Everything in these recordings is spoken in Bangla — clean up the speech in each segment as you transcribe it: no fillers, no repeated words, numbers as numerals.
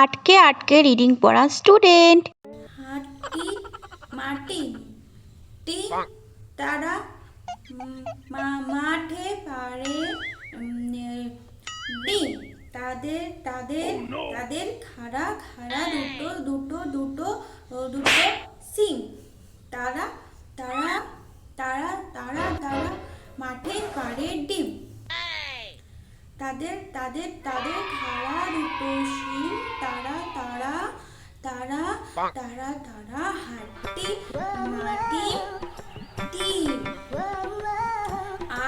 আটকে আটকে রিডিং পড়া স্টুডেন্ট। হাঁটি মাটি টি তারা মাঠে পারে ডিম তাদের তাদের তাদের খাড়া খাড়া দুটো দুটো দুটো দুটো সিং তারা তারা তারা তারা তারা মাঠে পারে ডিম তাদের তাদের তাদের খাড়া দুটো শিং তারা তারা তারা তারা তারা হাঁটি মাটি ডিম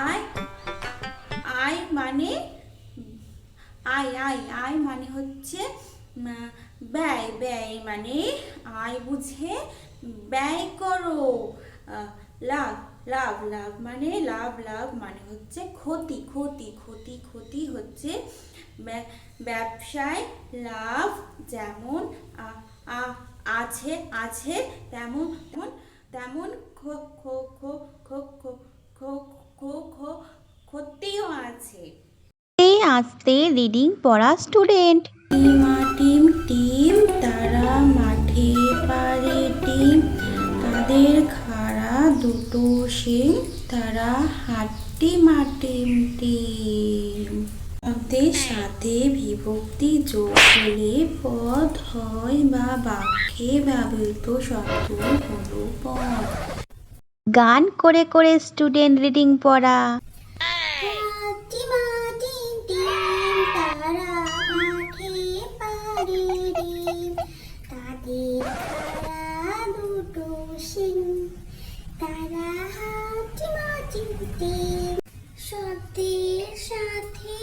আয় আয় মানে আয় মানে হচ্ছে ব্যয় ব্যয় মানে আয় বুঝে ব্যয় করো। লাভ লাভ লাভ মানে লাভ লাভ মানে হচ্ছে ক্ষতি ক্ষতি ক্ষতি ক্ষতি হচ্ছে ব্যবসায় লাভ যেমন আছে আছে তেমন তেমন তেমন ক্ষতিও আছে। আস্তে রিডিং পড়া স্টুডেন্ট। টিম টিম তারা মাঠে পারে ডিম তাদের খাড়া দুটো শিং তারা হাঁটি মাটিম টিম। শব্দের সাথে বিভক্তি যোগ হলে পদ হয় বা বাক্যে ব্যবহৃত শব্দ হলো পদ। গান করে করে স্টুডেন্ট রিডিং পড়া। শব্দের সাথে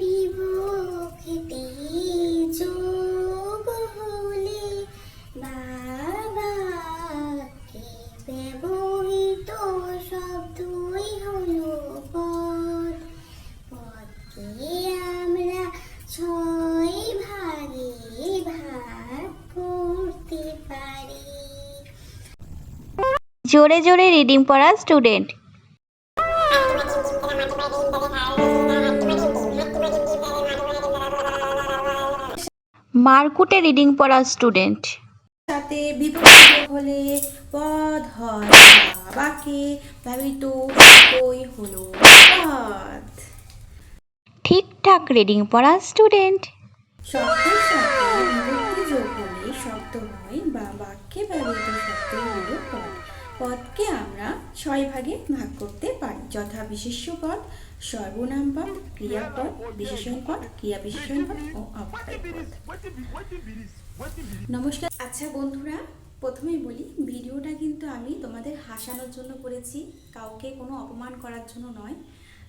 বিভক্তি যোগ হলে বাক্যে ব্যবহৃত শব্দই হলো পদ। পদকে আমরা 6 ভাগে ভাগ করতে পারি। জোরে জোরে রিডিং পড়া স্টুডেন্ট। মারকুটে রিডিং পড়া স্টুডেন্ট। সাথে বিভক্তি হলে পদ হয় বাক্যে ব্যবহৃত শব্দই হলো পদ। ঠিকঠাক রিডিং পড়া স্টুডেন্ট। শব্দের সাথে বিভক্তি যোগ হলে শব্দ হয় বা বাক্যে ব্যবহৃত শব্দই হলো পদ। পদকে আমরা 6 ভাগে ভাগ করতে পারি, যথা বিশেষ্য পদ, সর্বনাম পদ, ক্রিয়াপদ, বিশেষণ পদ, ক্রিয়া বিশেষণ পদ ও অব্যয় পদ। নমস্কার। আচ্ছা বন্ধুরা, প্রথমেই বলি, ভিডিওটা কিন্তু আমি তোমাদের হাসানোর জন্য করেছি, কাউকে কোনো অপমান করার জন্য নয়।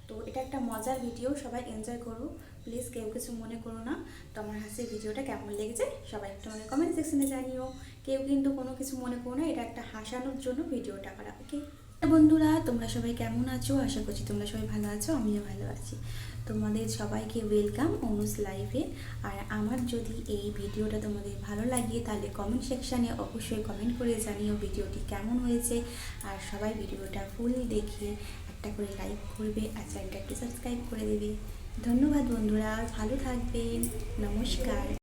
তো এটা একটা মজার ভিডিও, সবাই এনজয় করো, প্লিজ কেউ কিছু মনে করো না। তো আমার হাসির ভিডিওটা কেমন লেগেছে সবাই একটু আমাকে কমেন্ট সেকশনে জানিও। কেউ কিন্তু কোনো কিছু মনে করো না, এটা একটা হাসানোর জন্য ভিডিওটা করা। ওকে বন্ধুরা, তোমরা সবাই কেমন আছো? আশা করছি তোমরা সবাই ভালো আছো, আমিও ভালো আছি। তোমাদের সবাইকে ওয়েলকাম অনুজ লাইফে। আর আমার যদি এই ভিডিওটা তোমাদের ভালো লাগে তাহলে কমেন্ট সেকশানে অবশ্যই কমেন্ট করে জানিও ভিডিওটি কেমন হয়েছে। আর সবাই ভিডিওটা ফুল দেখে একটা করে লাইক করবে আর চ্যানেলটা একটু সাবস্ক্রাইব করে দেবে। ধন্যবাদ বন্ধুরা, ভালো থাকবেন, নমস্কার।